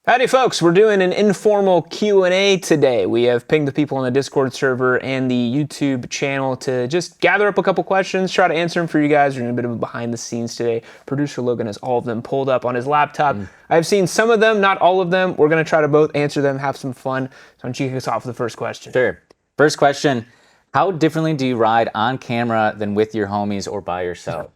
Howdy folks, we're doing an informal Q&A today. We have pinged the people on the Discord server and the YouTube channel to just gather up a couple questions, try to answer them for you guys. We're doing a bit of a behind the scenes today. Producer Logan has all of them pulled up on his laptop. I've seen some of them, not all of them. We're gonna try to both answer them, have some fun. So why don't you kick us off with the first question? Sure. First question, how differently do you ride on camera than with your homies or by yourself?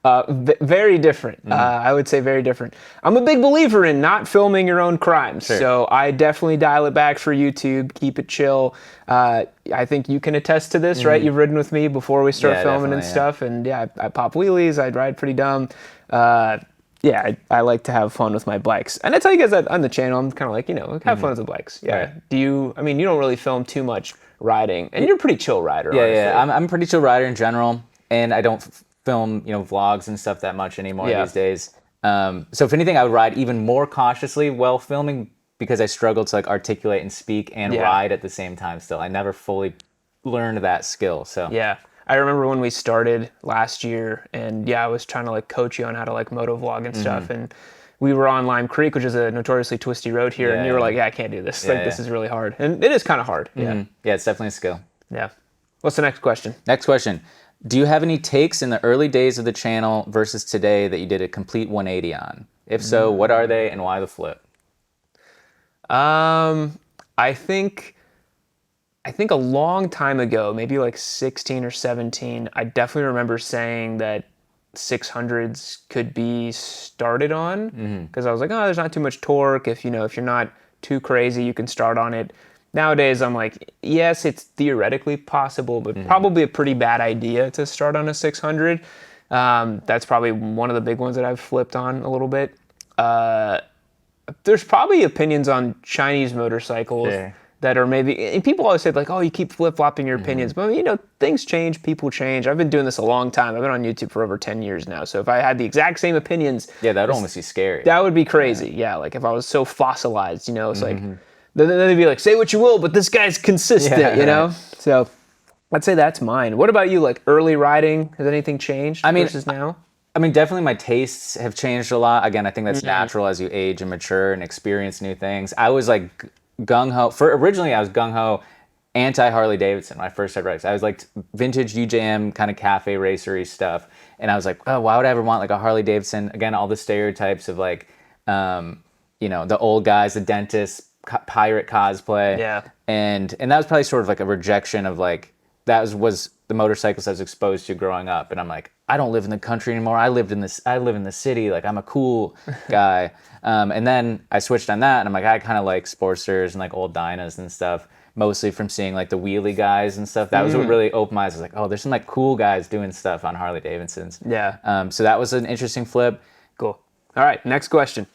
Very different. I would say very different. I'm a big believer in not filming your own crimes. Sure. So I definitely dial it back for YouTube, keep it chill. I think you can attest to this, right? You've ridden with me before we start filming and stuff. And yeah, I pop wheelies, I ride pretty dumb. Yeah, I like to have fun with my bikes. And I tell you guys that on the channel, I'm kind of like, have fun with the bikes. Yeah. Right. Do you, I mean, you don't really film too much riding. And you're a pretty chill rider, honestly. Yeah, I'm a pretty chill rider in general. And I don't film, vlogs and stuff that much anymore these days. So if anything, I would ride even more cautiously while filming because I struggle to articulate and speak and ride at the same time still. I never fully learned that skill, so. Yeah. I remember when we started last year and I was trying to coach you on how to moto vlog and stuff. And we were on Lime Creek, which is a notoriously twisty road here. And you were like, I can't do this. This is really hard. And it is kind of hard. Yeah, it's definitely a skill. Yeah. What's the next question? Next question. Do you have any takes in the early days of the channel versus today that you did a complete 180 on? If so, what are they and why the flip? I think a long time ago, maybe 16 or 17, I definitely remember saying that 600s could be started on because I was like, oh, there's not too much torque. If you're not too crazy, you can start on it. Nowadays, I'm like, yes, it's theoretically possible, but probably a pretty bad idea to start on a 600. That's probably one of the big ones that I've flipped on a little bit. There's probably opinions on Chinese motorcycles that are maybe, and people always say oh, you keep flip-flopping your opinions, but things change, people change. I've been doing this a long time. I've been on YouTube for over 10 years now. So if I had the exact same opinions. Yeah, that'd almost be scary. That would be crazy. Yeah, if I was so fossilized, it's then they'd be like, say what you will, but this guy's consistent, So I'd say that's mine. What about you? Early riding, has anything changed versus now? I mean, definitely my tastes have changed a lot. Again, I think that's natural as you age and mature and experience new things. I was gung-ho. Originally, I was gung-ho anti-Harley Davidson when I first started riding. I was vintage UJM kind of cafe racery stuff. And I was like, oh, why would I ever want a Harley Davidson? Again, all the stereotypes of the old guys, the dentists, pirate cosplay. Yeah. And that was probably sort of a rejection of that was the motorcycles I was exposed to growing up. And I'm like, I don't live in the country anymore. I live in the city. I'm a cool guy. And then I switched on that and I'm like, I kind of like Sportsters and old Dynas and stuff, mostly from seeing the wheelie guys and stuff. That was what really opened my eyes. I was like, oh, there's some cool guys doing stuff on Harley Davidsons. Yeah. So that was an interesting flip. Cool. All right, next question.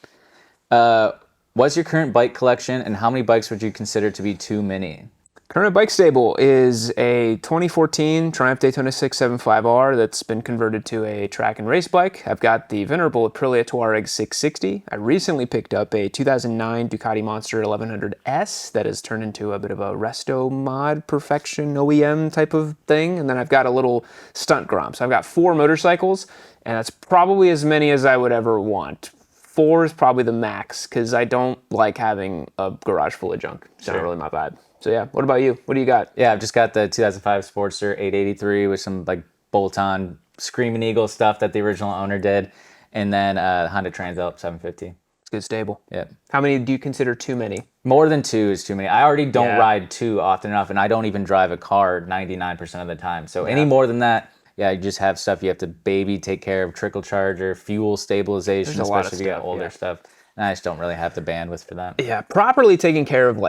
What's your current bike collection and how many bikes would you consider to be too many? Current bike stable is a 2014 Triumph Daytona 675R that's been converted to a track and race bike. I've got the venerable Aprilia Touareg 660. I recently picked up a 2009 Ducati Monster 1100S that has turned into a bit of a resto mod perfection OEM type of thing. And then I've got a little stunt Grom. So I've got 4 motorcycles, and that's probably as many as I would ever want. 4 is probably the max because I don't like having a garage full of junk. It's not really my vibe. So yeah, what about you? What do you got? Yeah, I've just got the 2005 Sportster 883 with some bolt-on Screaming Eagle stuff that the original owner did, and then Honda Transalp 750. It's good stable. Yeah. How many do you consider too many? More than 2 is too many. I already don't ride 2 often enough, and I don't even drive a car 99% of the time. So any more than that, you just have stuff you have to take care of, trickle charger, fuel stabilization, especially if you got older stuff. And I just don't really have the bandwidth for that. Yeah, properly taking care of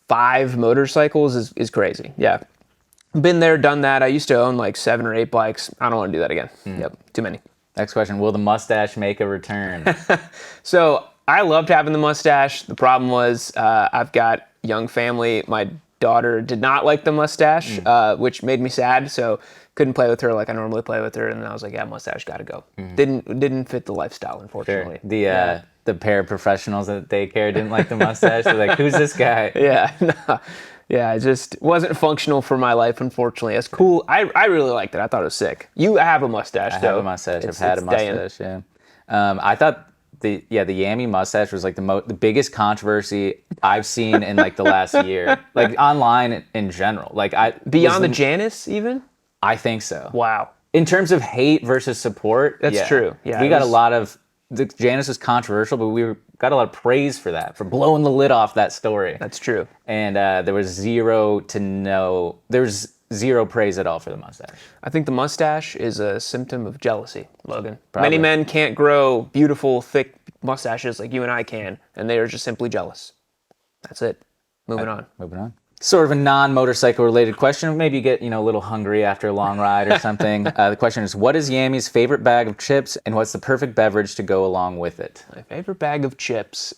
5 motorcycles is crazy. Yeah. Been there, done that. I used to own 7 or 8 bikes. I don't want to do that again. Yep, too many. Next question, will the mustache make a return? So I loved having the mustache. The problem was I've got young family. My daughter did not like the mustache, which made me sad. So couldn't play with her like I normally play with her. And then I was like, yeah, mustache got to go. Didn't fit the lifestyle, unfortunately. Sure. The paraprofessionals at daycare didn't like the mustache. They're like, who's this guy? Yeah. No. Yeah, it just wasn't functional for my life, unfortunately. It's cool. I really liked it. I thought it was sick. You have a mustache, though. I have a mustache. I've had a mustache, yeah. I thought the Yami mustache was like the biggest controversy I've seen in like the last year, like online in general. Like Beyond the Janice, even? I think so. Wow. In terms of hate versus support, That's true. Yeah, we got a lot of the Janice was controversial, but got a lot of praise for that, for blowing the lid off that story. That's true. And there was zero praise at all for the mustache. I think the mustache is a symptom of jealousy, Logan. Probably. Many men can't grow beautiful, thick mustaches like you and I can, and they are just simply jealous. That's it. Moving on. Sort of a non-motorcycle related question. Maybe you get, a little hungry after a long ride or something. The question is, what is Yami's favorite bag of chips, and what's the perfect beverage to go along with it? My favorite bag of chips.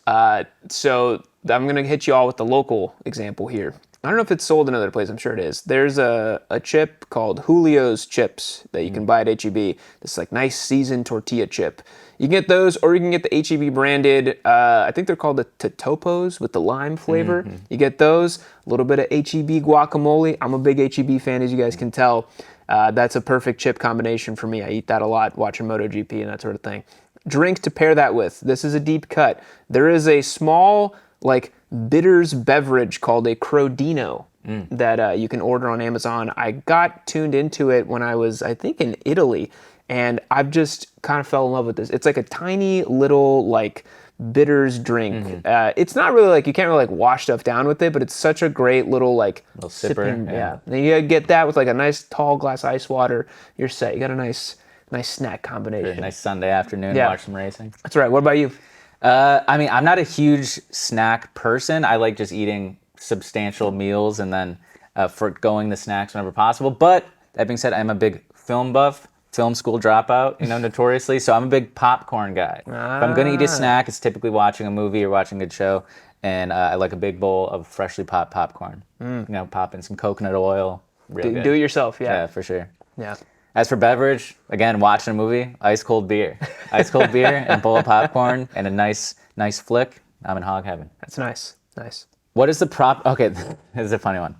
So I'm going to hit you all with the local example here. I don't know if it's sold in other places. I'm sure it is. There's a chip called Julio's Chips that you can buy at H-E-B. This like nice seasoned tortilla chip. You can get those, or you can get the H-E-B branded, I think they're called the Totopos with the lime flavor. You get those, a little bit of H-E-B guacamole. I'm a big H-E-B fan, as you guys can tell. That's a perfect chip combination for me. I eat that a lot, watching MotoGP and that sort of thing. Drink to pair that with. This is a deep cut. There is a small, like, bitters beverage called a Crodino that you can order on Amazon. I got tuned into it when I was, I think, in Italy, and I've just kind of fell in love with this. It's like a tiny little like bitters drink. It's not really like, you can't really like wash stuff down with it, but it's such a great little like little sipper. Yeah. Then you get that with like a nice tall glass ice water. You're set. You got a nice snack combination. A nice Sunday afternoon, watch some racing. That's right. What about you? I mean, I'm not a huge snack person. I like just eating substantial meals and then forgoing the snacks whenever possible. But that being said, I'm a big film buff, film school dropout, notoriously. So I'm a big popcorn guy. If I'm going to eat a snack, it's typically watching a movie or watching a good show. And I like a big bowl of freshly popped popcorn. Pop in some coconut oil. Do it yourself, yeah. Yeah, for sure. Yeah. As for beverage, again, watching a movie, ice cold beer. Ice cold beer and a bowl of popcorn and a nice flick. I'm in hog heaven. That's nice. Nice. What is the okay, this is a funny one.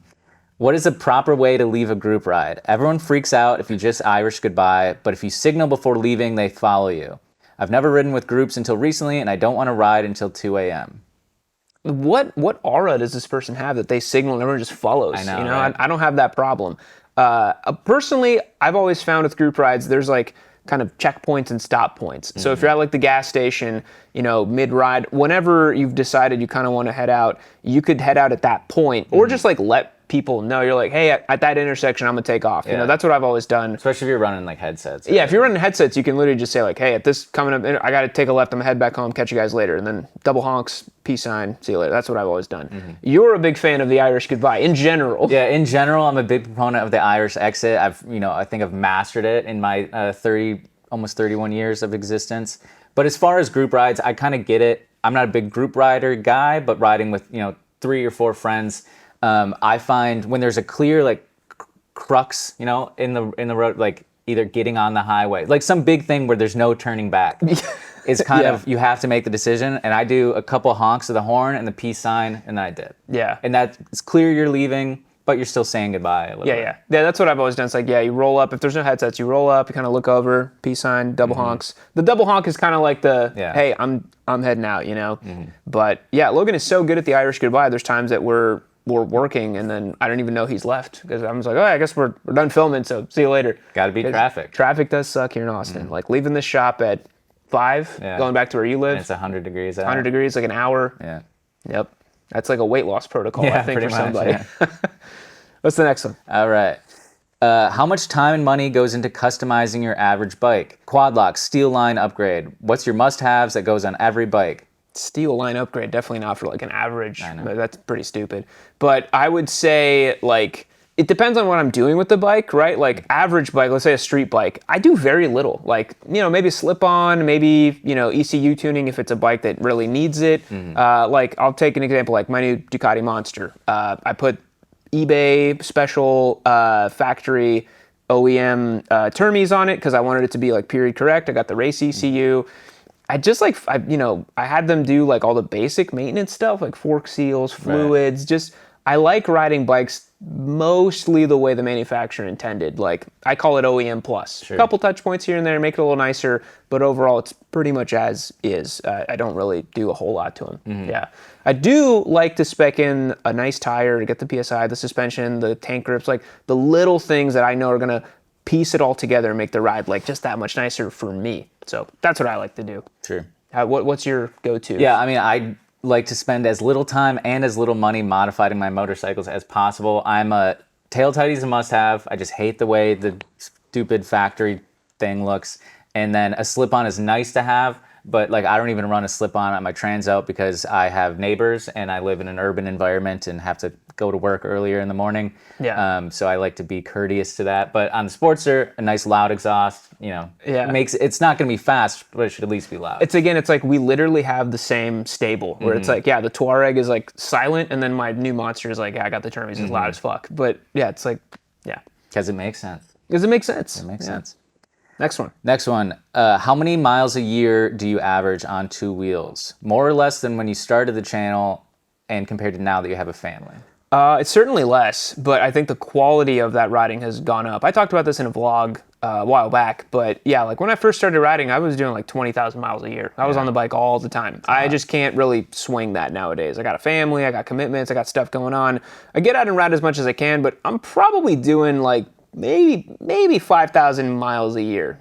What is the proper way to leave a group ride? Everyone freaks out if you just Irish goodbye, but if you signal before leaving, they follow you. I've never ridden with groups until recently, and I don't want to ride until 2 a.m. What aura does this person have that they signal and everyone just follows? I know, right? I don't have that problem. Personally, I've always found with group rides, there's like kind of checkpoints and stop points. So if you're at like the gas station, mid-ride, whenever you've decided you kind of want to head out, you could head out at that point, or just like let people know. You're like, hey, at that intersection, I'm gonna take off. That's what I've always done. Especially if you're running like headsets. Yeah, if you're running headsets, you can literally just say like, hey, at this coming up, I gotta take a left, I'm gonna head back home, catch you guys later. And then double honks, peace sign, see you later. That's what I've always done. You're a big fan of the Irish goodbye in general. Yeah, in general, I'm a big proponent of the Irish exit. I think I've mastered it in my almost 31 years of existence. But as far as group rides, I kind of get it. I'm not a big group rider guy, but riding with 3 or 4 friends, I find when there's a clear like crux, in the road, like either getting on the highway, like some big thing where there's no turning back. It's kind of, you have to make the decision, and I do a couple honks of the horn and the peace sign, and then I dip. Yeah. And it's clear you're leaving, but you're still saying goodbye a little bit. Yeah, that's what I've always done. It's like, you roll up. If there's no headsets, you roll up, you kind of look over, peace sign, double honks. The double honk is kind of like hey, I'm heading out, But yeah, Logan is so good at the Irish goodbye. There's times that we're working, and then I don't even know he's left, because I'm just like, I guess we're done filming, so see you later. Gotta beat traffic. Traffic does suck here in Austin. Like leaving the shop at 5, going back to where you live. And it's 100 degrees out. 100 degrees, like an hour. Yeah. Yep. That's like a weight loss protocol, I think, for somebody. Yeah. What's the next one? All right. How much time and money goes into customizing your average bike? Quad lock, steel line upgrade. What's your must-haves that goes on every bike? Steel line upgrade, definitely not for like an average. That's pretty stupid. But I would say like, it depends on what I'm doing with the bike, right? Like average bike, let's say a street bike, I do very little. Like, maybe slip on, maybe, ECU tuning if it's a bike that really needs it. Like I'll take an example, like my new Ducati Monster. I put eBay special factory OEM termies on it because I wanted it to be like period correct. I got the race ECU. I just I had them do like all the basic maintenance stuff, like fork seals, fluids, just I like riding bikes mostly the way the manufacturer intended. Like, I call it OEM plus. Sure. A couple touch points here and there, make it a little nicer, but overall it's pretty much as is. I don't really do a whole lot to them. Yeah. I do like to spec in a nice tire to get the PSI, the suspension, the tank grips, like the little things that I know are going to piece it all together and make the ride like just that much nicer for me. So that's what I like to do. Sure. What's your go-to? Yeah, I mean, I like to spend as little time and as little money modifying my motorcycles as possible. Tail tighty's a must-have. I just hate the way the stupid factory thing looks. And then a slip-on is nice to have, but like I don't even run a slip-on on my Transout because I have neighbors and I live in an urban environment and have to go to work earlier in the morning. Yeah. So I like to be courteous to that. But on the Sportster, a nice loud exhaust, it's not going to be fast, but it should at least be loud. It's like we literally have the same stable where it's like, yeah, the Touareg is like silent, and then my new Monster is like, yeah, I got the Termes as loud as fuck. But yeah, it's like, yeah. Because it makes sense. Does it make sense? It makes sense. Next one. How many miles a year do you average on two wheels? More or less than when you started the channel and compared to now that you have a family? It's certainly less, but I think the quality of that riding has gone up. I talked about this in a vlog a while back, but yeah, like when I first started riding, I was doing like 20,000 miles a year. I was on the bike all the time. I just can't really swing that nowadays. I got a family, I got commitments, I got stuff going on. I get out and ride as much as I can, but I'm probably doing like maybe 5,000 miles a year,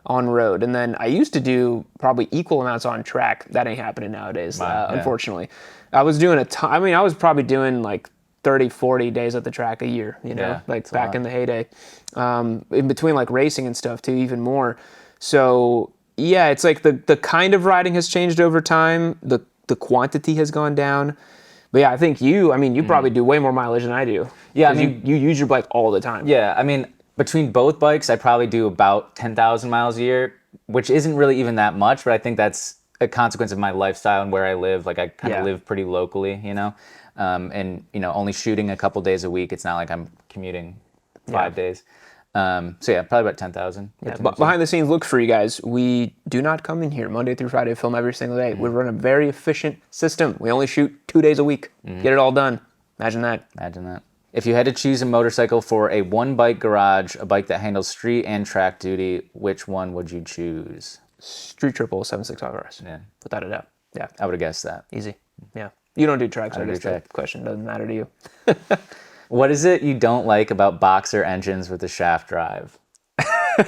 on road. And then I used to do probably equal amounts on track. That ain't happening nowadays, unfortunately. I was doing I was probably doing like 30, 40 days at the track a year, like back in the heyday. In between like racing and stuff too, even more. So yeah, it's like the kind of riding has changed over time. The quantity has gone down. But yeah, I think you probably do way more mileage than I do. Yeah, you use your bike all the time. Yeah, I mean, between both bikes, I probably do about 10,000 miles a year, which isn't really even that much, but I think that's a consequence of my lifestyle and where I live. Like I kind of live pretty locally, and only shooting a couple days a week. It's not like I'm commuting 5 days. So yeah, probably about 10,000. Yeah, behind the scenes look for you guys. We do not come in here Monday through Friday, film every single day. We run a very efficient system. We only shoot 2 days a week. Get it all done. Imagine that. If you had to choose a motorcycle for a one-bike garage, a bike that handles street and track duty, which one would you choose? Street Triple 765 RS. Yeah. Without a doubt. Yeah. I would have guessed that. Easy. Yeah. You don't do tracks, I so I don't guess do the track. question doesn't matter to you. What is it you don't like about boxer engines with the shaft drive? This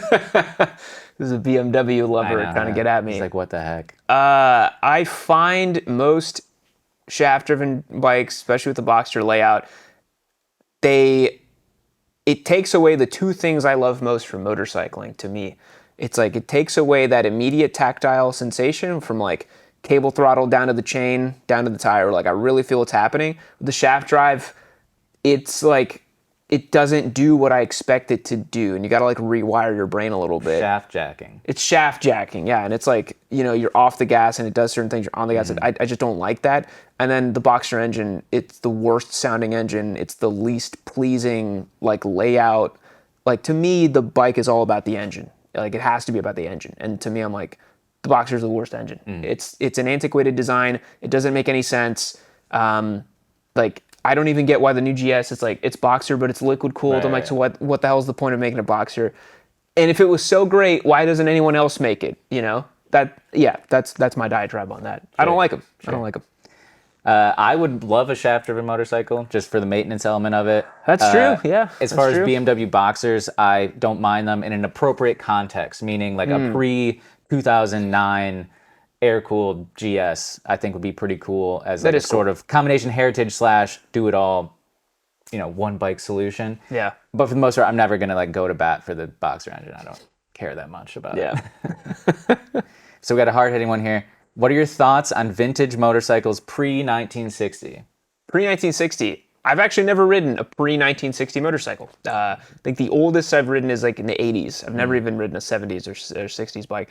is a BMW lover trying to get at me. It's like, what the heck? I find most shaft-driven bikes, especially with the Boxster layout, it takes away the two things I love most from motorcycling to me. It's like it takes away that immediate tactile sensation from like cable throttle down to the chain, down to the tire. Like I really feel what's happening. With the shaft drive, it's like it doesn't do what I expect it to do, and you got to like rewire your brain a little bit. Shaft jacking. It's shaft jacking, yeah, and it's like you're off the gas and it does certain things. You're on the gas. I just don't like that. And then the Boxster engine, it's the worst sounding engine. It's the least pleasing like layout. Like to me, the bike is all about the engine. Like it has to be about the engine. And to me, I'm like, the Boxster's the worst engine. It's an antiquated design. It doesn't make any sense. Like I don't even get why the new GS, it's like, it's Boxster, but it's liquid cooled. Right, I'm like, so what the hell is the point of making a Boxster? And if it was so great, why doesn't anyone else make it? That's my diatribe on that. Sure. I don't like them. Sure. I don't like them. I would love a shaft-driven motorcycle just for the maintenance element of it. That's true, yeah. As far as BMW Boxers, I don't mind them in an appropriate context, meaning like a pre-2009 air-cooled GS, I think would be pretty cool as like a sort of combination heritage / do-it-all, one bike solution. Yeah. But for the most part, I'm never going to like go to bat for the Boxer engine. I don't care that much about it. So we got a hard-hitting one here. What are your thoughts on vintage motorcycles pre-1960? Pre-1960. I've actually never ridden a pre-1960 motorcycle. I think the oldest I've ridden is like in the 80s. I've never even ridden a 70s or 60s bike.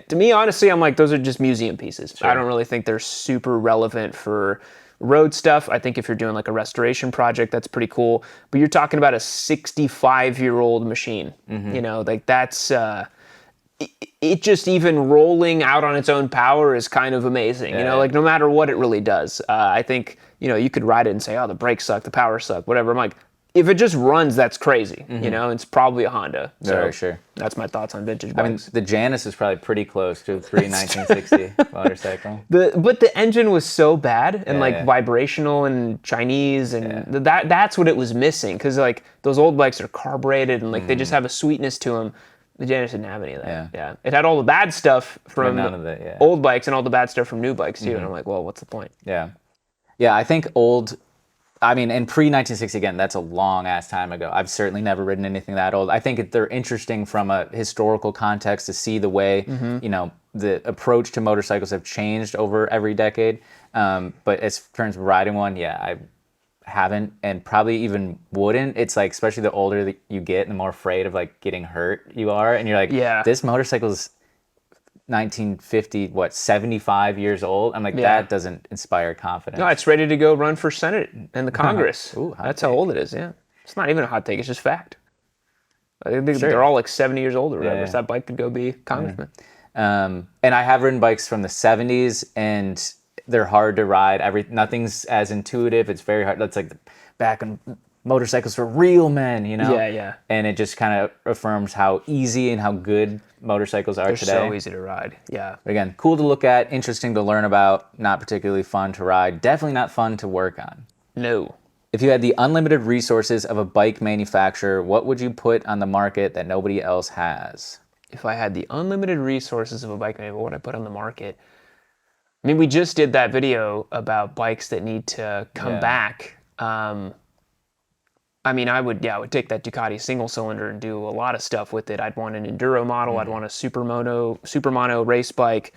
To me, honestly, I'm like, those are just museum pieces. Sure. I don't really think they're super relevant for road stuff. I think if you're doing like a restoration project, that's pretty cool. But you're talking about a 65-year-old machine. Like that's... it just even rolling out on its own power is kind of amazing. You know, like no matter what it really does. I think, you know, you could ride it and say, oh, the brakes suck, the power suck, whatever. I'm like, if it just runs, that's crazy. You know, it's probably a Honda. So Very sure. That's my thoughts on vintage bikes. I mean, the Janus is probably pretty close to a pre-1960 motorcycle. But the engine was so bad and vibrational and Chinese and that's what it was missing. Because like those old bikes are carbureted and like they just have a sweetness to them. The Janus didn't have any of that. Yeah. It had all the bad stuff from old bikes and all the bad stuff from new bikes too. And I'm like, well, what's the point? Yeah. Yeah, I think and pre-1960, again, that's a long-ass time ago. I've certainly never ridden anything that old. I think they're interesting from a historical context to see the way, you know, the approach to motorcycles have changed over every decade. But as terms of riding one, I haven't and probably even wouldn't. It's like, especially the older that you get, the more afraid of like getting hurt you are. And you're like, this motorcycle's 1950, 75 years old. I'm like, that doesn't inspire confidence. No, it's ready to go run for Senate and the Congress. That's how old it is, It's not even a hot take, it's just fact. I think they're all like 70 years old or whatever, so that bike could go be congressman. And I have ridden bikes from the 70s, and they're hard to ride. Nothing's as intuitive. It's very hard. That's like back in motorcycles for real men, you know? Yeah. And it just kind of affirms how easy and how good motorcycles are today. They're so easy to ride, Again, cool to look at, interesting to learn about, not particularly fun to ride, definitely not fun to work on. No. If you had the unlimited resources of a bike manufacturer, what would you put on the market that nobody else has? If I had the unlimited resources of a bike manufacturer, what would I put on the market? I mean, we just did that video about bikes that need to come back. I mean, I would take that Ducati single cylinder and do a lot of stuff with it. I'd want an enduro model. I'd want a supermoto race bike.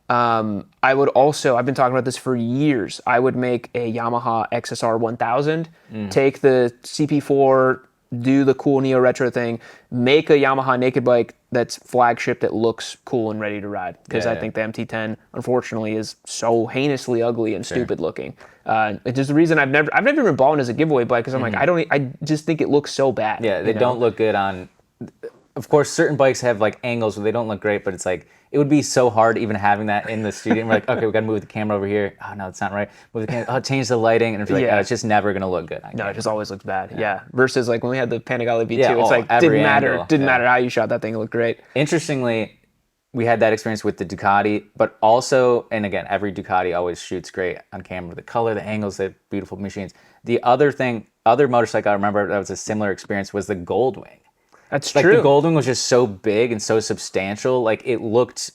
I would also, I've been talking about this for years. I would make a Yamaha XSR 1000, take the CP4, do the cool Neo Retro thing, make a Yamaha naked bike that's flagship that looks cool and ready to ride. Because I think the MT10, unfortunately, is so heinously ugly and stupid looking. It's just the reason I've never even bought one as a giveaway bike, because I'm like, I just think it looks so bad. Yeah, they don't look good on. Of course, certain bikes have like angles where they don't look great, but it's like, it would be so hard even having that in the studio. And we're like, okay, we got to move the camera over here. Oh, no, it's not right. Move the camera. Oh, change the lighting. And it's like, it's just never going to look good. No, it just always looks bad. Yeah. Versus like when we had the Panigale V2, it's like, didn't matter how you shot that thing, it looked great. Interestingly, we had that experience with the Ducati, but also, and again, every Ducati always shoots great on camera. The color, the angles, the beautiful machines. The other motorcycle I remember that was a similar experience was the Goldwing. That's true. Like the Goldwing was just so big and so substantial. Like it looked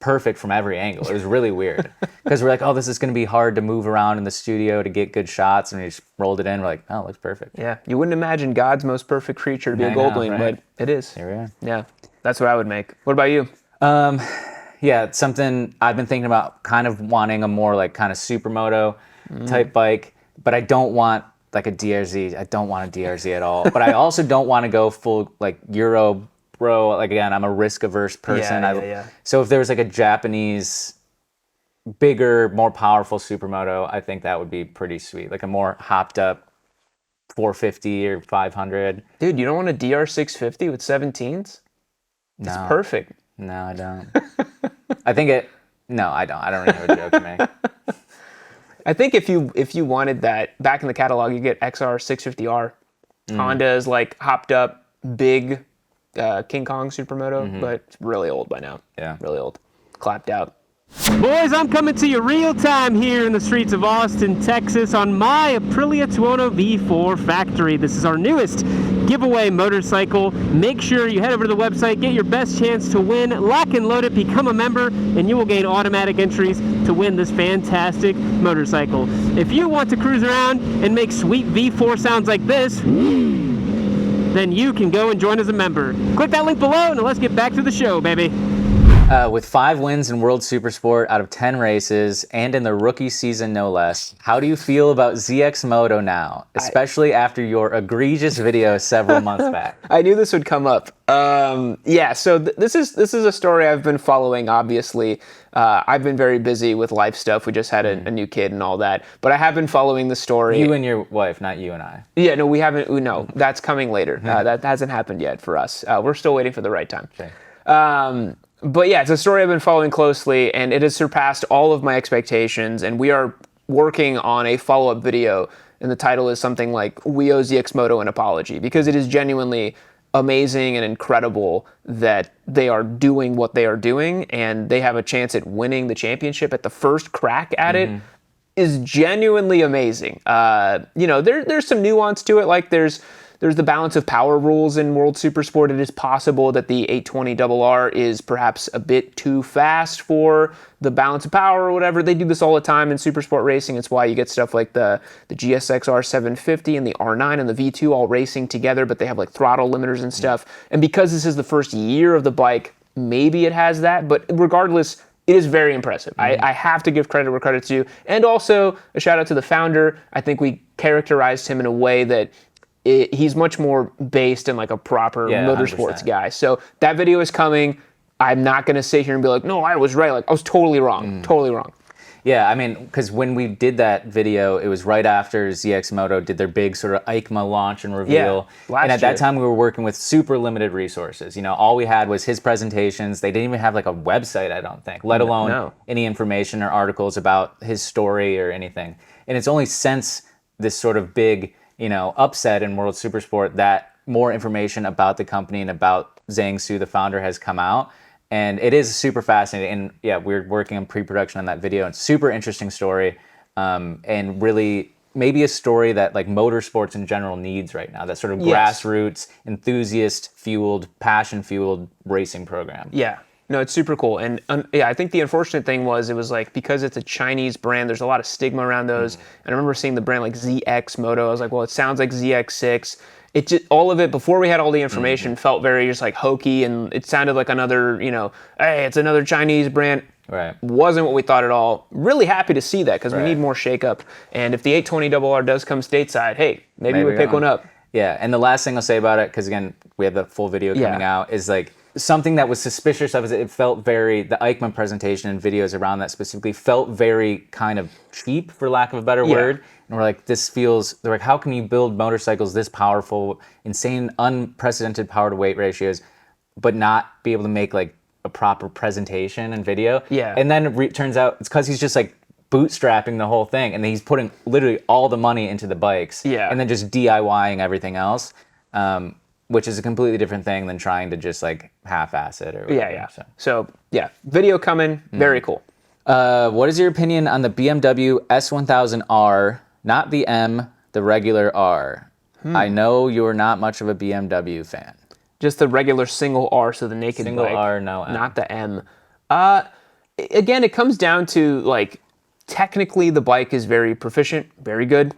perfect from every angle. It was really weird because we're like, oh, this is going to be hard to move around in the studio to get good shots, and we just rolled it in. We're like, oh, it looks perfect. Yeah, you wouldn't imagine God's most perfect creature to be a Goldwing, but it is. Here we are. Yeah, that's what I would make. What about you? Yeah, it's something I've been thinking about, kind of wanting a more like kind of supermoto type bike, but I don't want like a DRZ. I don't want a DRZ at all. But I also don't want to go full like Euro bro. Like again, I'm a risk averse person. So if there was like a Japanese, bigger, more powerful supermoto, I think that would be pretty sweet. Like a more hopped up 450 or 500. Dude, you don't want a DR650 with 17s? It's perfect. No, I don't. No, I don't. I don't really have a joke to make. I think if you wanted that back in the catalog, you get XR 650R. Honda's like hopped up big King Kong supermoto, but it's really old by now. Yeah, really old, clapped out. Boys, I'm coming to you real time here in the streets of Austin, Texas on my Aprilia Tuono V4 factory. This is our newest giveaway motorcycle. Make sure you head over to the website, get your best chance to win, lock and load it, become a member, and you will gain automatic entries to win this fantastic motorcycle. If you want to cruise around and make sweet V4 sounds like this, then you can go and join as a member. Click that link below and let's get back to the show, baby. With 5 wins in World Supersport out of 10 races, and in the rookie season no less, how do you feel about ZXMoto now, especially after your egregious video several months back? I knew this would come up. So this is a story I've been following, obviously. I've been very busy with life stuff. We just had a new kid and all that. But I have been following the story. You and your wife, not you and I. Yeah, no, we haven't. No, that's coming later. That hasn't happened yet for us. We're still waiting for the right time. Okay. But yeah, it's a story I've been following closely, and it has surpassed all of my expectations. And we are working on a follow-up video, and the title is something like "We Owe ZXMoto an Apology," because it is genuinely amazing and incredible that they are doing what they are doing, and they have a chance at winning the championship at the first crack at it. Is genuinely amazing. There's some nuance to it, like there's the balance of power rules in World Supersport. It is possible that the 820RR is perhaps a bit too fast for the balance of power or whatever. They do this all the time in Supersport racing. It's why you get stuff like the GSX R750 and the R9 and the V2 all racing together, but they have like throttle limiters and stuff. And because this is the first year of the bike, maybe it has that, but regardless, it is very impressive. I have to give credit where credit's due. And also a shout out to the founder. I think we characterized him in a way that he's much more based in like a proper motorsports 100%. guy. So that video is coming. I'm not going to sit here and be like, no, I was right. Like, I was totally wrong. Totally wrong. Yeah, I mean, because when we did that video, it was right after ZXMoto did their big sort of EICMA launch and reveal. And at that time, we were working with super limited resources. All we had was his presentations. They didn't even have like a website, I don't think, let alone any information or articles about his story or anything. And it's only since this sort of big, upset in World Supersport that more information about the company and about Zhang Su, the founder, has come out. And it is super fascinating. And yeah, we're working on pre-production on that video. It's super interesting story, and really maybe a story that like motorsports in general needs right now. That sort of grassroots, enthusiast-fueled, passion-fueled racing program. Yeah. No, it's super cool. And I think the unfortunate thing was it was like, because it's a Chinese brand, there's a lot of stigma around those. And I remember seeing the brand like ZXMoto. I was like, well, it sounds like ZX6. It just, all of it, before we had all the information, felt very just like hokey, and it sounded like another, hey, it's another Chinese brand. Right. Wasn't what we thought at all. Really happy to see that, because we need more shakeup. And if the 820RR does come stateside, hey, maybe we pick one up. Yeah, and the last thing I'll say about it, because again, we have the full video coming out, is like something that was suspicious of is it felt very, the EICMA presentation and videos around that specifically felt very kind of cheap, for lack of a better word. And we're like, they're like, how can you build motorcycles this powerful, insane, unprecedented power to weight ratios, but not be able to make like a proper presentation and video? Yeah. And then it turns out it's because he's just like bootstrapping the whole thing, and he's putting literally all the money into the bikes, and then just DIYing everything else, which is a completely different thing than trying to just like half-ass it or whatever. So video coming, very cool. What is your opinion on the BMW S1000R, not the M, the regular R? I know you're not much of a BMW fan. Just the regular single R, so the naked Single bike, R, no M. not the M. Again, it comes down to like, technically the bike is very proficient, very good,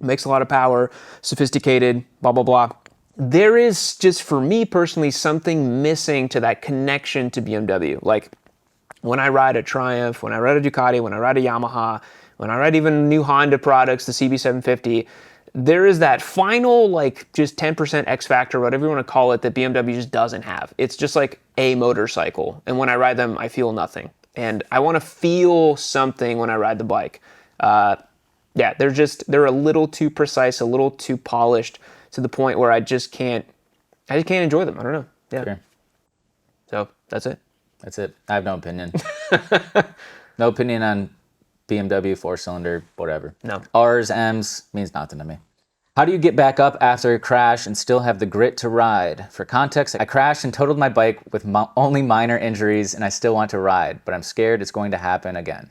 makes a lot of power, sophisticated, blah, blah, blah. There is just, for me personally, something missing to that connection to BMW. Like, when I ride a Triumph, when I ride a Ducati, when I ride a Yamaha, when I ride even new Honda products, the CB750, there is that final, like, just 10% X factor, whatever you want to call it, that BMW just doesn't have. It's just like a motorcycle. And when I ride them, I feel nothing. And I want to feel something when I ride the bike. They're a little too precise, a little too polished, to the point where I just can't enjoy them. I don't know. Yeah. Sure. So that's it. That's it. I have no opinion. No opinion on BMW 4-cylinder, whatever. No. R's, M's, means nothing to me. How do you get back up after a crash and still have the grit to ride? For context, I crashed and totaled my bike with only minor injuries, and I still want to ride, but I'm scared it's going to happen again.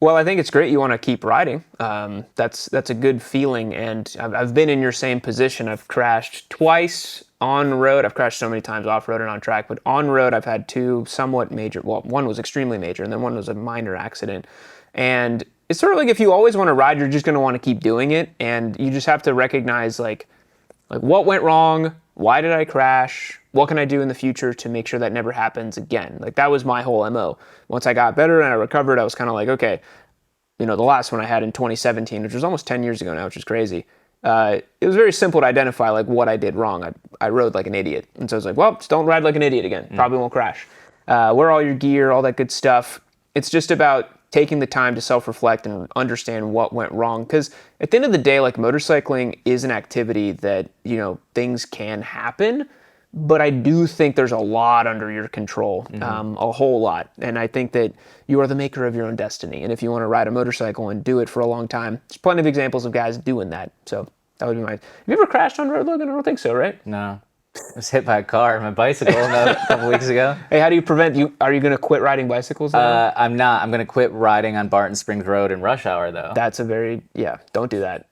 Well, I think it's great you want to keep riding. That's a good feeling, and I've been in your same position. I've crashed twice on road. I've crashed so many times off-road and on track, but on road I've had two somewhat major, well, one was extremely major, and then one was a minor accident. And it's sort of like, if you always want to ride, you're just going to want to keep doing it, and you just have to recognize like what went wrong, why did I crash, what can I do in the future to make sure that never happens again? Like, that was my whole MO. Once I got better and I recovered, I was kind of like, okay, the last one I had in 2017, which was almost 10 years ago now, which is crazy. It was very simple to identify like what I did wrong. I rode like an idiot. And so I was like, well, just don't ride like an idiot again. Probably won't crash. Wear all your gear, all that good stuff. It's just about taking the time to self-reflect and understand what went wrong. Because at the end of the day, like, motorcycling is an activity that, things can happen, but I do think there's a lot under your control, a whole lot. And I think that you are the maker of your own destiny. And if you want to ride a motorcycle and do it for a long time, there's plenty of examples of guys doing that. So that would be my... Have you ever crashed on road, Logan? I don't think so, right? No. I was hit by a car on my bicycle a couple weeks ago. Hey, how do you prevent... Are you going to quit riding bicycles now? I'm not. I'm going to quit riding on Barton Springs Road in rush hour, though. That's a very... Yeah, don't do that.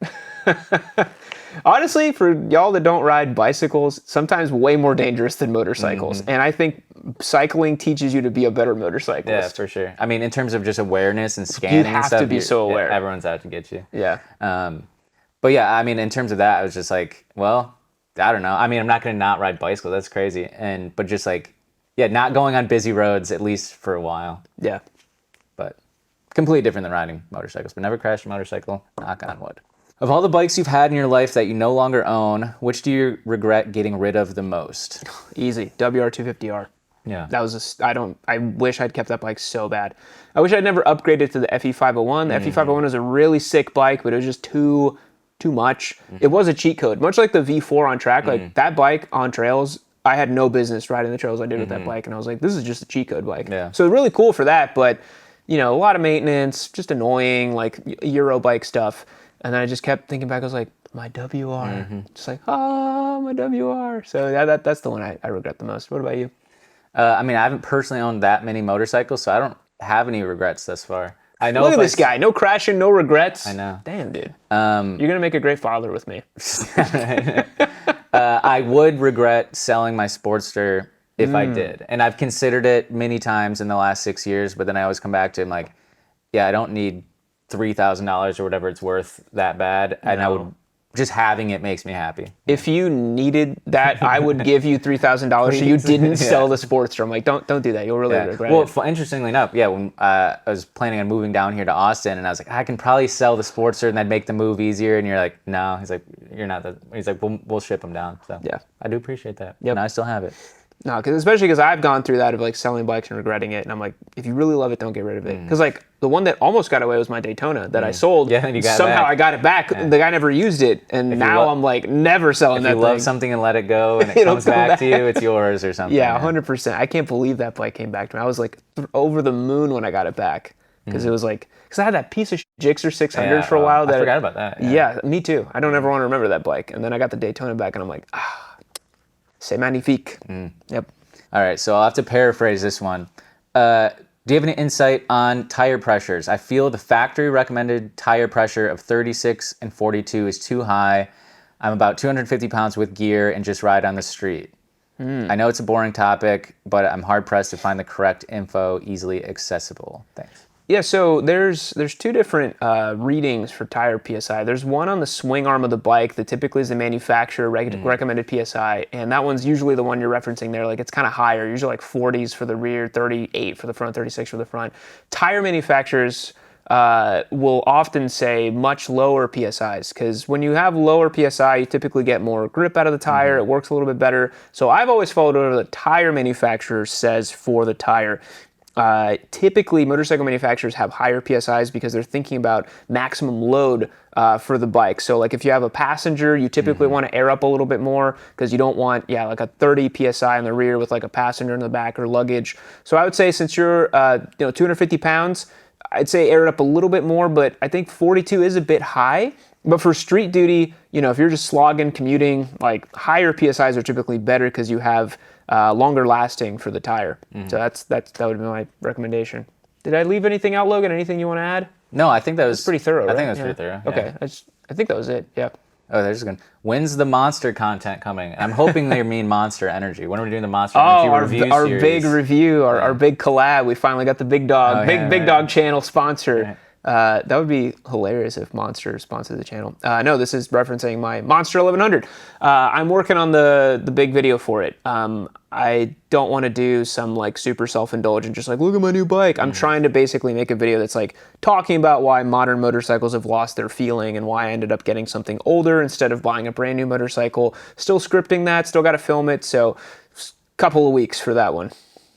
Honestly, for y'all that don't ride bicycles, sometimes way more dangerous than motorcycles. And I think cycling teaches you to be a better motorcyclist. Yeah, for sure. I mean, in terms of just awareness and scanning and stuff. You have to be so aware. Everyone's out to get you. Yeah. But yeah, I mean, in terms of that, I was just like, well, I don't know. I mean, I'm not going to not ride bicycles. That's crazy. But just like, yeah, not going on busy roads, at least for a while. Yeah. But completely different than riding motorcycles. But never crashed a motorcycle, knock on wood. Of all the bikes you've had in your life that you no longer own, which do you regret getting rid of the most? Easy. WR250R. Yeah. That was I wish I'd kept that bike so bad. I wish I'd never upgraded to the FE501. The FE501 was a really sick bike, but it was just too much. It was a cheat code. Much like the V4 on track, like that bike on trails, I had no business riding the trails I did with that bike. And I was like, this is just a cheat code bike. Yeah. So really cool for that, but a lot of maintenance, just annoying, like Euro bike stuff. And then I just kept thinking back, I was like, my WR. Just like, my WR. So that's the one I regret the most. What about you? I mean, I haven't personally owned that many motorcycles, so I don't have any regrets thus far. I know. Look at this guy. No crashing, no regrets. I know. Damn, dude. You're going to make a great father with me. I would regret selling my Sportster if I did. And I've considered it many times in the last 6 years, but then I always come back to it, I'm like, yeah, I don't need $3,000 or whatever it's worth that bad. And I would... Just having it makes me happy. If you needed that, I would give you $3,000 so you didn't sell the Sportster. I'm like, don't do that. You'll really regret it. Well, interestingly enough, yeah, when I was planning on moving down here to Austin, and I was like, I can probably sell the Sportster and that'd make the move easier. And you're like, no. He's like, you're not. He's like, we'll ship them down. So yeah, I do appreciate that. Yep. And I still have it. No, especially because I've gone through that of like selling bikes and regretting it, and I'm like, if you really love it, don't get rid of it. Because like the one that almost got away was my Daytona that I sold. Yeah, and you got somehow it back. I got it back. Yeah. The guy never used it, and now I'm like never selling that thing. If you love something and let it go, and it comes back to you, it's yours or something. Yeah, 100%. I can't believe that bike came back to me. I was like over the moon when I got it back because it was like because I had that piece of Gixxer 600 for a while. I forgot about that. Yeah, me too. I don't ever want to remember that bike, and then I got the Daytona back, and I'm like, c'est magnifique. Yep. All right, so I'll have to paraphrase this one. Do you have any insight on tire pressures? I feel the factory recommended tire pressure of 36 and 42 is too high. I'm about 250 pounds with gear and just ride on the street. I know it's a boring topic, but I'm hard pressed to find the correct info easily accessible. Thanks. Yeah, so there's two different readings for tire PSI. There's one on the swing arm of the bike that typically is the manufacturer recommended PSI, and that one's usually the one you're referencing there. Like it's kind of higher, usually like 40s for the rear, 38 for the front, 36 for the front. Tire manufacturers will often say much lower PSIs because when you have lower PSI, you typically get more grip out of the tire. It works a little bit better. So I've always followed whatever the tire manufacturer says for the tire. Typically, motorcycle manufacturers have higher PSIs because they're thinking about maximum load for the bike. So like if you have a passenger, you typically want to air up a little bit more because you don't want, like a 30 PSI in the rear with like a passenger in the back or luggage. So I would say since you're 250 pounds, I'd say air it up a little bit more, but I think 42 is a bit high. But for street duty, if you're just slogging, commuting, like higher PSIs are typically better because you have longer lasting for the tire. So that would be my recommendation. Did I leave anything out, Logan? Anything you want to add? No, I think that was pretty thorough. I think right? that was pretty thorough. Okay, Yeah. I think that was it. Yeah. Oh, there's a good. When's the Monster content coming? I'm hoping they mean Monster Energy. When are we doing the Monster Energy review our series? big review, our big collab. We finally got the Big Dog, Big Dog channel sponsor. Right. That would be hilarious if Monster sponsored the channel. No, this is referencing my Monster 1100. I'm working on the big video for it. I don't want to do some like super self-indulgent, just like, look at my new bike. I'm trying to basically make a video that's like talking about why modern motorcycles have lost their feeling and why I ended up getting something older instead of buying a brand new motorcycle. Still scripting that, still got to film it. So couple of weeks for that one.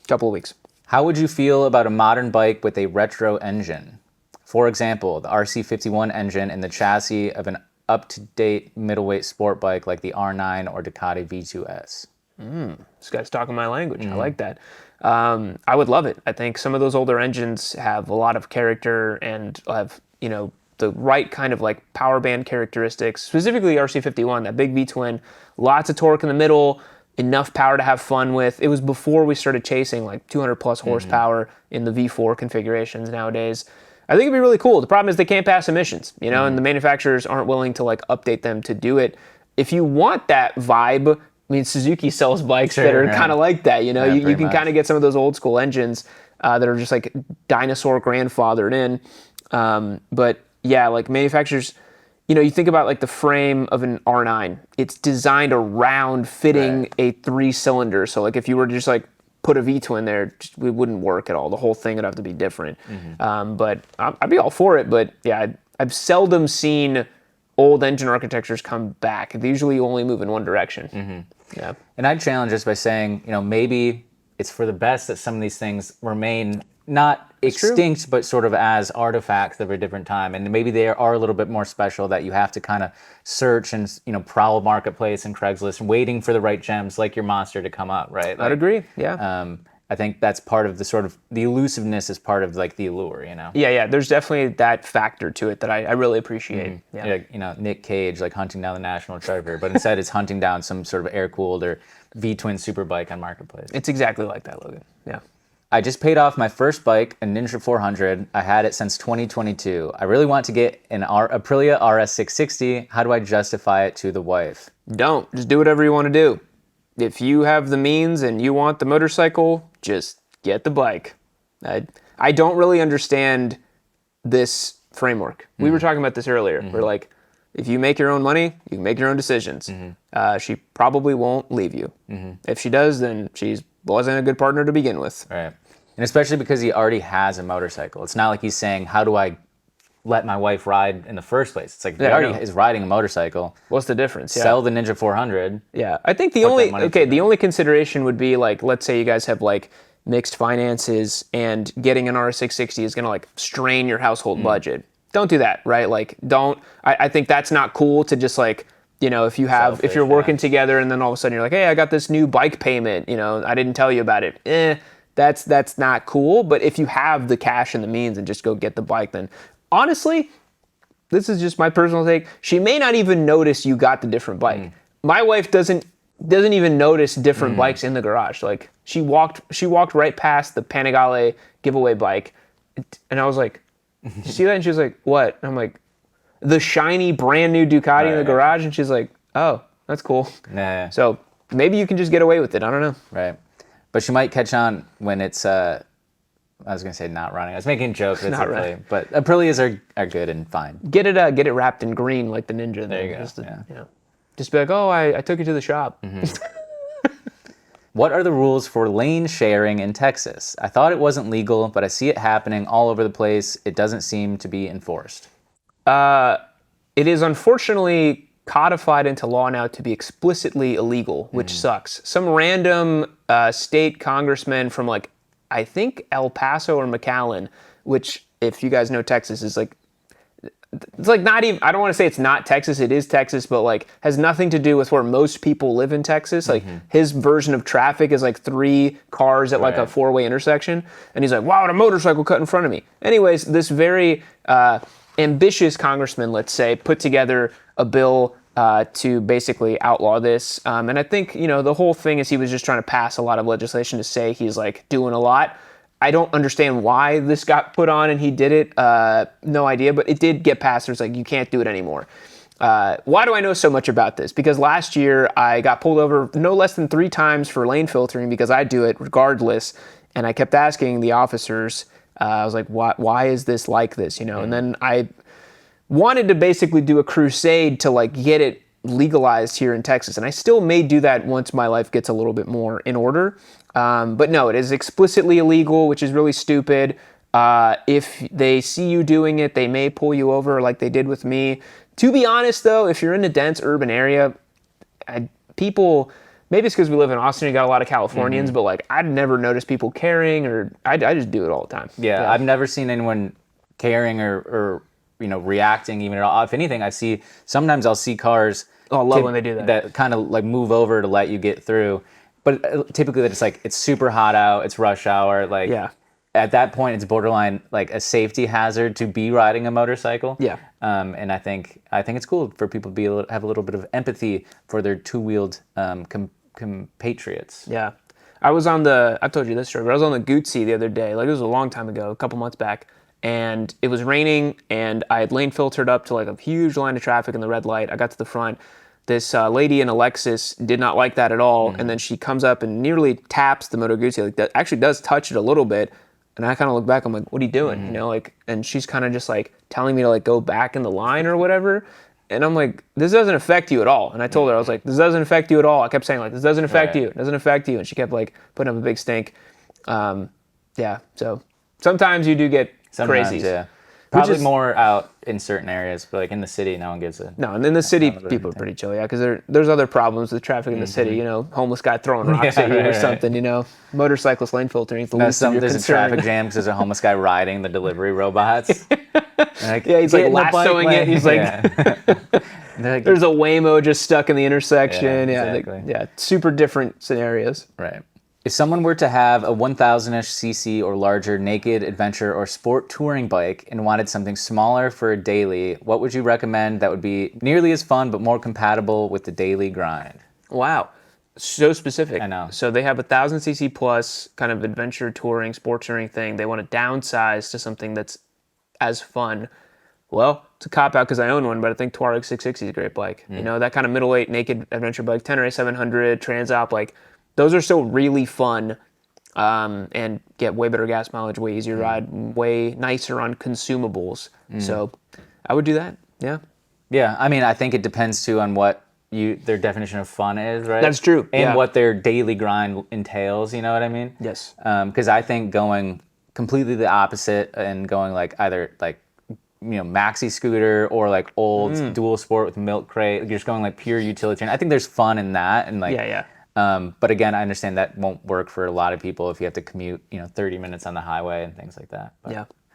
Couple of weeks. How would you feel about a modern bike with a retro engine? For example, the RC51 engine and the chassis of an up-to-date middleweight sport bike like the R9 or Ducati V2S. This guy's talking my language. I like that. I would love it. I think some of those older engines have a lot of character and have, the right kind of like power band characteristics, specifically RC51, that big V-twin, lots of torque in the middle, enough power to have fun with. It was before we started chasing like 200 plus horsepower in the V4 configurations nowadays. I think it'd be really cool. The problem is they can't pass emissions, and the manufacturers aren't willing to like update them to do it. If you want that vibe, I mean, Suzuki sells bikes that are kind of like that, you can kind of get some of those old school engines that are just like dinosaur grandfathered in. But yeah, like manufacturers, you think about like the frame of an R9, it's designed around fitting a 3-cylinder. So like if you were to just like put a V-twin there, it wouldn't work at all. The whole thing would have to be different. But I'd be all for it. But yeah, I've seldom seen old engine architectures come back. They usually only move in one direction. Yeah. And I'd challenge this by saying, maybe it's for the best that some of these things remain not extinct, but sort of as artifacts of a different time. And maybe they are a little bit more special, that you have to kind of search and, prowl Marketplace and Craigslist, waiting for the right gems like your monster to come up, right? I'd agree, yeah. I think that's part of the elusiveness is part of like the allure, Yeah, there's definitely that factor to it that I really appreciate. Yeah. Nick Cage like hunting down the National Treasure, but instead it's hunting down some sort of air-cooled or V-twin superbike on Marketplace. It's exactly like that, Logan. Yeah. I just paid off my first bike, a Ninja 400. I had it since 2022. I really want to get an Aprilia RS660. How do I justify it to the wife? Don't. Just do whatever you want to do. If you have the means and you want the motorcycle, just get the bike. I don't really understand this framework. We were talking about this earlier. We're like, if you make your own money, you can make your own decisions. She probably won't leave you. If she does, then she wasn't a good partner to begin with. Right. And especially because he already has a motorcycle. It's not like he's saying, how do I let my wife ride in the first place? It's like he already is riding a motorcycle. What's the difference? Yeah. Sell the Ninja 400. Yeah. I think the only consideration would be like, let's say you guys have like mixed finances and getting an RS660 is going to like strain your household budget. Don't do that, right? Like I think that's not cool to just like, if you're working together and then all of a sudden you're like, hey, I got this new bike payment, I didn't tell you about it. That's not cool. But if you have the cash and the means and just go get the bike, then honestly, this is just my personal take. She may not even notice you got the different bike. My wife doesn't even notice different bikes in the garage. Like she walked right past the Panigale giveaway bike, and I was like, "Did you see that?" And she was like, "What?" And I'm like, "The shiny brand new Ducati in the garage." And she's like, "Oh, that's cool." Nah. So maybe you can just get away with it. I don't know. Right. But she might catch on when it's I was gonna say not running. I was making jokes. It's not running. But Aprilias are good and fine. Get it wrapped in green like the Ninja. There you go. Just be like, oh, I took you to the shop. What are the rules for lane sharing in Texas? I thought it wasn't legal, but I see it happening all over the place. It doesn't seem to be enforced. It is unfortunately codified into law now to be explicitly illegal, which sucks. Some random state congressman from like, I think El Paso or McAllen, which if you guys know Texas is like, it's like not even, I don't want to say it's not Texas, it is Texas, but like has nothing to do with where most people live in Texas. Like his version of traffic is like 3 cars at like a 4-way intersection. And he's like, wow, a motorcycle cut in front of me. Anyways, this very ambitious congressman, let's say, put together a bill to basically outlaw this. And I think, the whole thing is he was just trying to pass a lot of legislation to say he's like doing a lot. I don't understand why this got put on and he did it. No idea, but it did get passed. There's like, you can't do it anymore. Why do I know so much about this? Because last year I got pulled over no less than 3 times for lane filtering because I do it regardless. And I kept asking the officers, I was like, why is this like this? And then I wanted to basically do a crusade to like get it legalized here in Texas. And I still may do that once my life gets a little bit more in order. But no, it is explicitly illegal, which is really stupid. If they see you doing it, they may pull you over like they did with me. To be honest, though, if you're in a dense urban area, people, maybe it's because we live in Austin, you got a lot of Californians, but like I'd never notice people caring, or I just do it all the time. Yeah, I've never seen anyone caring or reacting even at all. If anything, sometimes I'll see cars. Oh, I love when they do that. That kind of like move over to let you get through. But typically it's like it's super hot out, it's rush hour, like Yeah. at that point it's borderline like a safety hazard to be riding a motorcycle. Yeah. And I think it's cool for people to be have a little bit of empathy for their two-wheeled compatriots. Yeah. I've told you this story, but I was on the Gootsy the other day. Like, it was a long time ago, a couple months back. And it was raining, and I had lane filtered up to like a huge line of traffic in the red light. I got to the front. This lady in a Lexus did not like that at all. And then she comes up and nearly taps the Moto Guzzi. Like, that actually does touch it a little bit. And I kind of look back, I'm like, what are you doing? You know, like, and she's kind of just like telling me to like go back in the line or whatever. And I'm like, this doesn't affect you at all. And I told her, I was like, this doesn't affect you at all. I kept saying like, this doesn't affect you. It doesn't affect you. And she kept like putting up a big stink. Yeah. So sometimes you do get crazies. Yeah. Probably more out in certain areas, but like in the city, no one gives a... No, and in the city, people are pretty chill, yeah, because there's other problems with traffic in the city, you know, homeless guy throwing rocks at you or something, you know, motorcyclist lane filtering is the least of your There's concern. a traffic jam because there's a homeless guy riding the delivery robots. Like, yeah, he's like lassoing it, he's like, like, there's a Waymo just stuck in the intersection, exactly. Super different scenarios. Right. If someone were to have a 1000-ish cc or larger naked adventure or sport touring bike and wanted something smaller for a daily, what would you recommend that would be nearly as fun but more compatible with the daily grind? Wow. So specific. I know. So they have a 1000cc plus kind of adventure touring, sports touring thing. They want to downsize to something that's as fun. Well, it's a cop out because I own one, but I think Touareg 660 is a great bike. You know, that kind of middleweight naked adventure bike, 10RA 700, Transop, like those are still really fun and get way better gas mileage, way easier to ride, way nicer on consumables. So I would do that. Yeah. Yeah. I mean, I think it depends too on what their definition of fun is, right? That's true. And what their daily grind entails, you know what I mean? Yes. Because I think going completely the opposite and going like either like, you know, maxi scooter or like old dual sport with milk crate, you're just going like pure utilitarian. I think there's fun in that. And like, but again, I understand that won't work for a lot of people if you have to commute, you know, 30 minutes on the highway and things like that.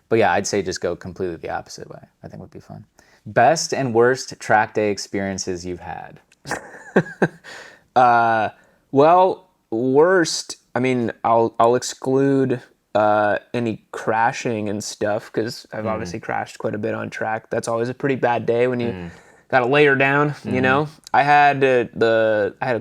But yeah, I'd say just go completely the opposite way. I think would be fun. Best and worst track day experiences you've had? Well, worst, I mean, I'll exclude any crashing and stuff because I've obviously crashed quite a bit on track. That's always a pretty bad day when you gotta lay her down, you know. I had a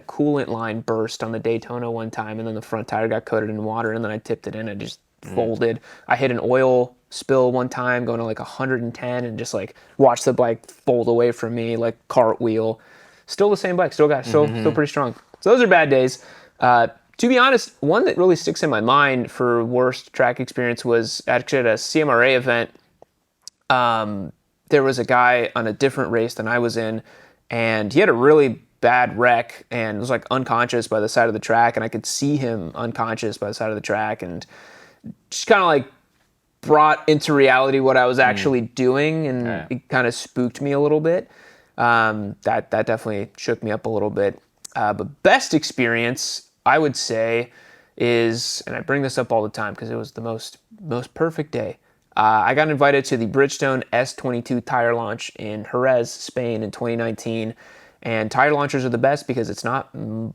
coolant line burst on the Daytona one time, and then the front tire got coated in water, and then I tipped it in. It just folded. I hit an oil spill one time going to like 110 and just like watched the bike fold away from me like cartwheel. Still the same bike, still pretty strong. So those are bad days. To be honest, one that really sticks in my mind for worst track experience was actually at a CMRA event. There was a guy on a different race than I was in, and he had a really bad wreck and was like unconscious by the side of the track, and I could see him unconscious by the side of the track, and just kind of like brought into reality what I was actually doing, and it kind of spooked me a little bit. That definitely shook me up a little bit. But best experience, I would say, is, and I bring this up all the time because it was the most perfect day. I got invited to the Bridgestone S22 tire launch in Jerez, Spain in 2019. And tire launchers are the best because it's not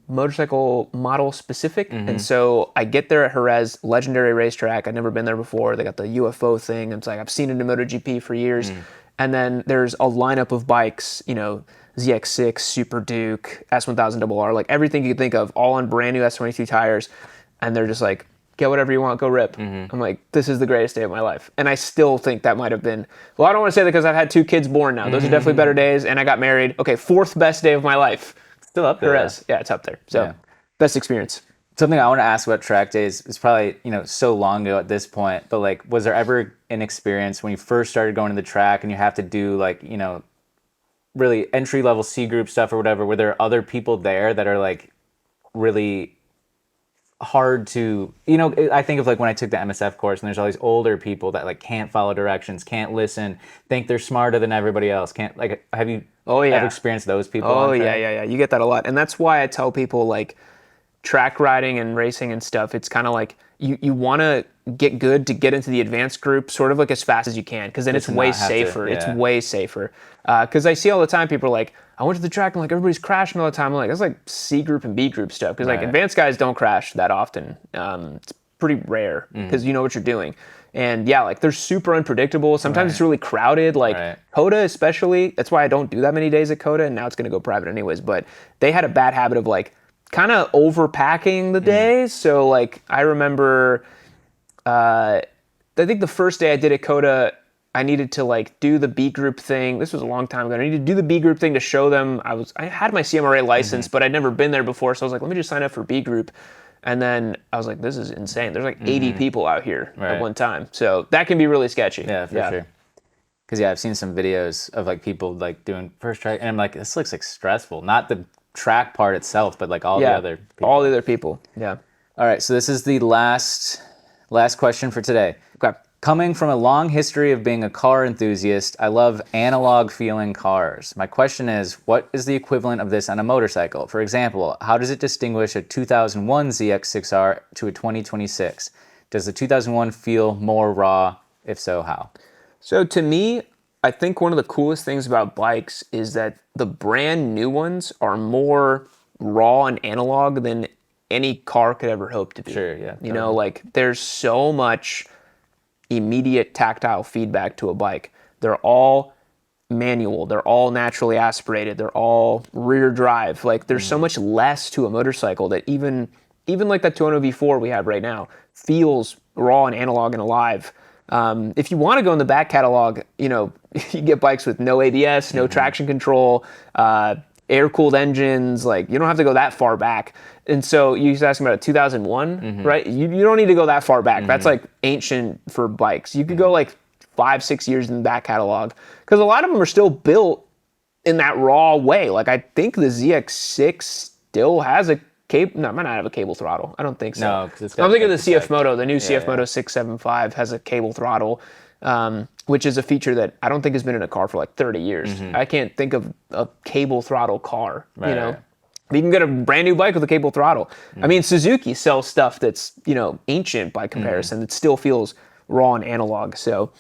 motorcycle model specific. And so I get there at Jerez, legendary racetrack. I'd never been there before. They got the UFO thing. It's like, I've seen it in MotoGP for years. And then there's a lineup of bikes, you know, ZX6, Super Duke, S1000RR, like everything you could think of, all on brand new S22 tires. And they're just like, get whatever you want, go rip. I'm like, this is the greatest day of my life. And I still think that might have been, well, I don't want to say that because I've had 2 kids born now. Those are definitely better days. And I got married. Okay, 4th best day of my life. Still up there. Perez. Yeah, it's up there. So, best experience. Something I want to ask about track days is probably, you know, so long ago at this point, but like, was there ever an experience when you first started going to the track and you have to do like, you know, really entry level C group stuff or whatever, were there other people there that are like really hard to, you know, I think of like when I took the MSF course and there's all these older people that like can't follow directions, can't listen, think they're smarter than everybody else, can't, like, have you ever experienced those people? Oh yeah, you get that a lot. And that's why I tell people like track riding and racing and stuff, it's kind of like you want to get good to get into the advanced group sort of like as fast as you can, because then it's way safer. It's way safer. Because I see all the time people are like, I went to the track and like everybody's crashing all the time. I'm like, that's like C group and B group stuff. Because like advanced guys don't crash that often. It's pretty rare because you know what you're doing. And yeah, like they're super unpredictable. Sometimes it's really crowded. Like Coda especially. That's why I don't do that many days at Coda, and now it's going to go private anyways. But they had a bad habit of like kind of overpacking the days. So like I remember, I think the first day I did at Coda, I needed to like do the B group thing. This was a long time ago. I needed to do the B group thing to show them I had my CMRA license, but I'd never been there before. So I was like, let me just sign up for B group. And then I was like, this is insane. There's like 80 people out here at one time. So that can be really sketchy. Yeah, for sure. Because I've seen some videos of like people like doing first track, and I'm like, this looks like stressful. Not the track part itself, but like all the other people. All the other people. Yeah. All right, so this is the last question for today. Okay. Coming from a long history of being a car enthusiast, I love analog feeling cars. My question is, what is the equivalent of this on a motorcycle? For example, how does it distinguish a 2001 ZX6R to a 2026? Does the 2001 feel more raw? If so, how? So to me, I think one of the coolest things about bikes is that the brand new ones are more raw and analog than any car could ever hope to be. Sure, yeah. You know, like there's so much immediate tactile feedback to a bike. They're all manual. They're all naturally aspirated. They're all rear drive. Like there's so much less to a motorcycle that even like that 200 V4 we have right now feels raw and analog and alive. If you want to go in the back catalog, you know, you get bikes with no ABS, no traction control, air-cooled engines. Like you don't have to go that far back. And so you was asking about a 2001, right? You don't need to go that far back. That's like ancient for bikes. You could go like 5-6 years in the back catalog, because a lot of them are still built in that raw way. Like I think the ZX6 still has a cable. No, it might not have a cable throttle. I don't think so. No, because it's I'm thinking of the CFMoto. The new CFMoto 675 has a cable throttle, which is a feature that I don't think has been in a car for like 30 years. I can't think of a cable throttle car, you know? You can get a brand new bike with a cable throttle. I mean, Suzuki sells stuff that's, you know, ancient by comparison. It still feels raw and analog. So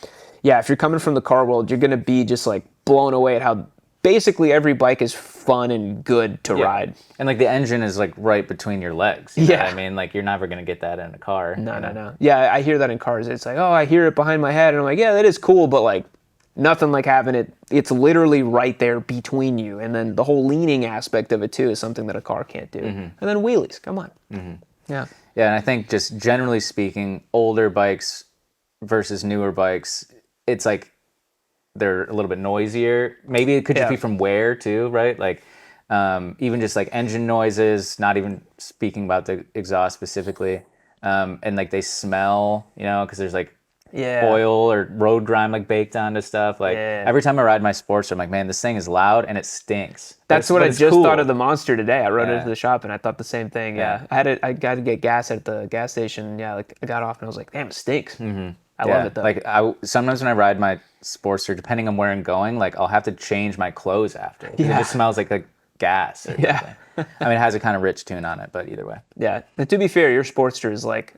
yeah, if you're coming from the car world, you're going to be just like blown away at how basically every bike is fun and good to ride. And like the engine is like right between your legs. You know what I mean? Like you're never going to get that in a car. No. Yeah, I hear that in cars. It's like, oh, I hear it behind my head. And I'm like, yeah, that is cool. But like nothing like having it. It's literally right there between you. And then the whole leaning aspect of it too is something that a car can't do. And then wheelies. Come on. Yeah. Yeah, and I think just generally speaking, older bikes versus newer bikes, it's like they're a little bit noisier. Maybe it could just be from wear too, right? Like even just like engine noises, not even speaking about the exhaust specifically. And like they smell, you know, because there's like oil or road grime like baked onto stuff. Like every time I ride my Sportster, I'm like, man, this thing is loud and it stinks. That's what I just thought of the Monster today. I rode it into the shop and I thought the same thing. I got to get gas at the gas station. Yeah, like I got off and I was like, damn, it stinks. I love it though. Like sometimes when I ride my Sportster, depending on where I'm going, like I'll have to change my clothes after. It just smells like gas or something. I mean, it has a kind of rich tune on it, but either way. Yeah. And to be fair, your Sportster is like,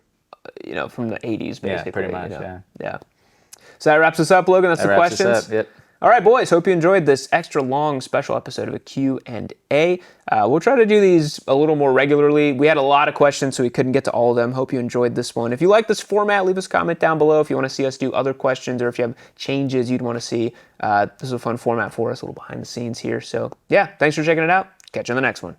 you know, from the 80s basically. Yeah, pretty much, you know? Yeah. So that wraps us up, Logan. That's the questions. Wraps us up, yep. All right, boys. Hope you enjoyed this extra long special episode of a Q&A. We'll try to do these a little more regularly. We had a lot of questions, so we couldn't get to all of them. Hope you enjoyed this one. If you like this format, leave us a comment down below if you want to see us do other questions or if you have changes you'd want to see. This is a fun format for us, a little behind the scenes here. So, yeah, thanks for checking it out. Catch you on the next one.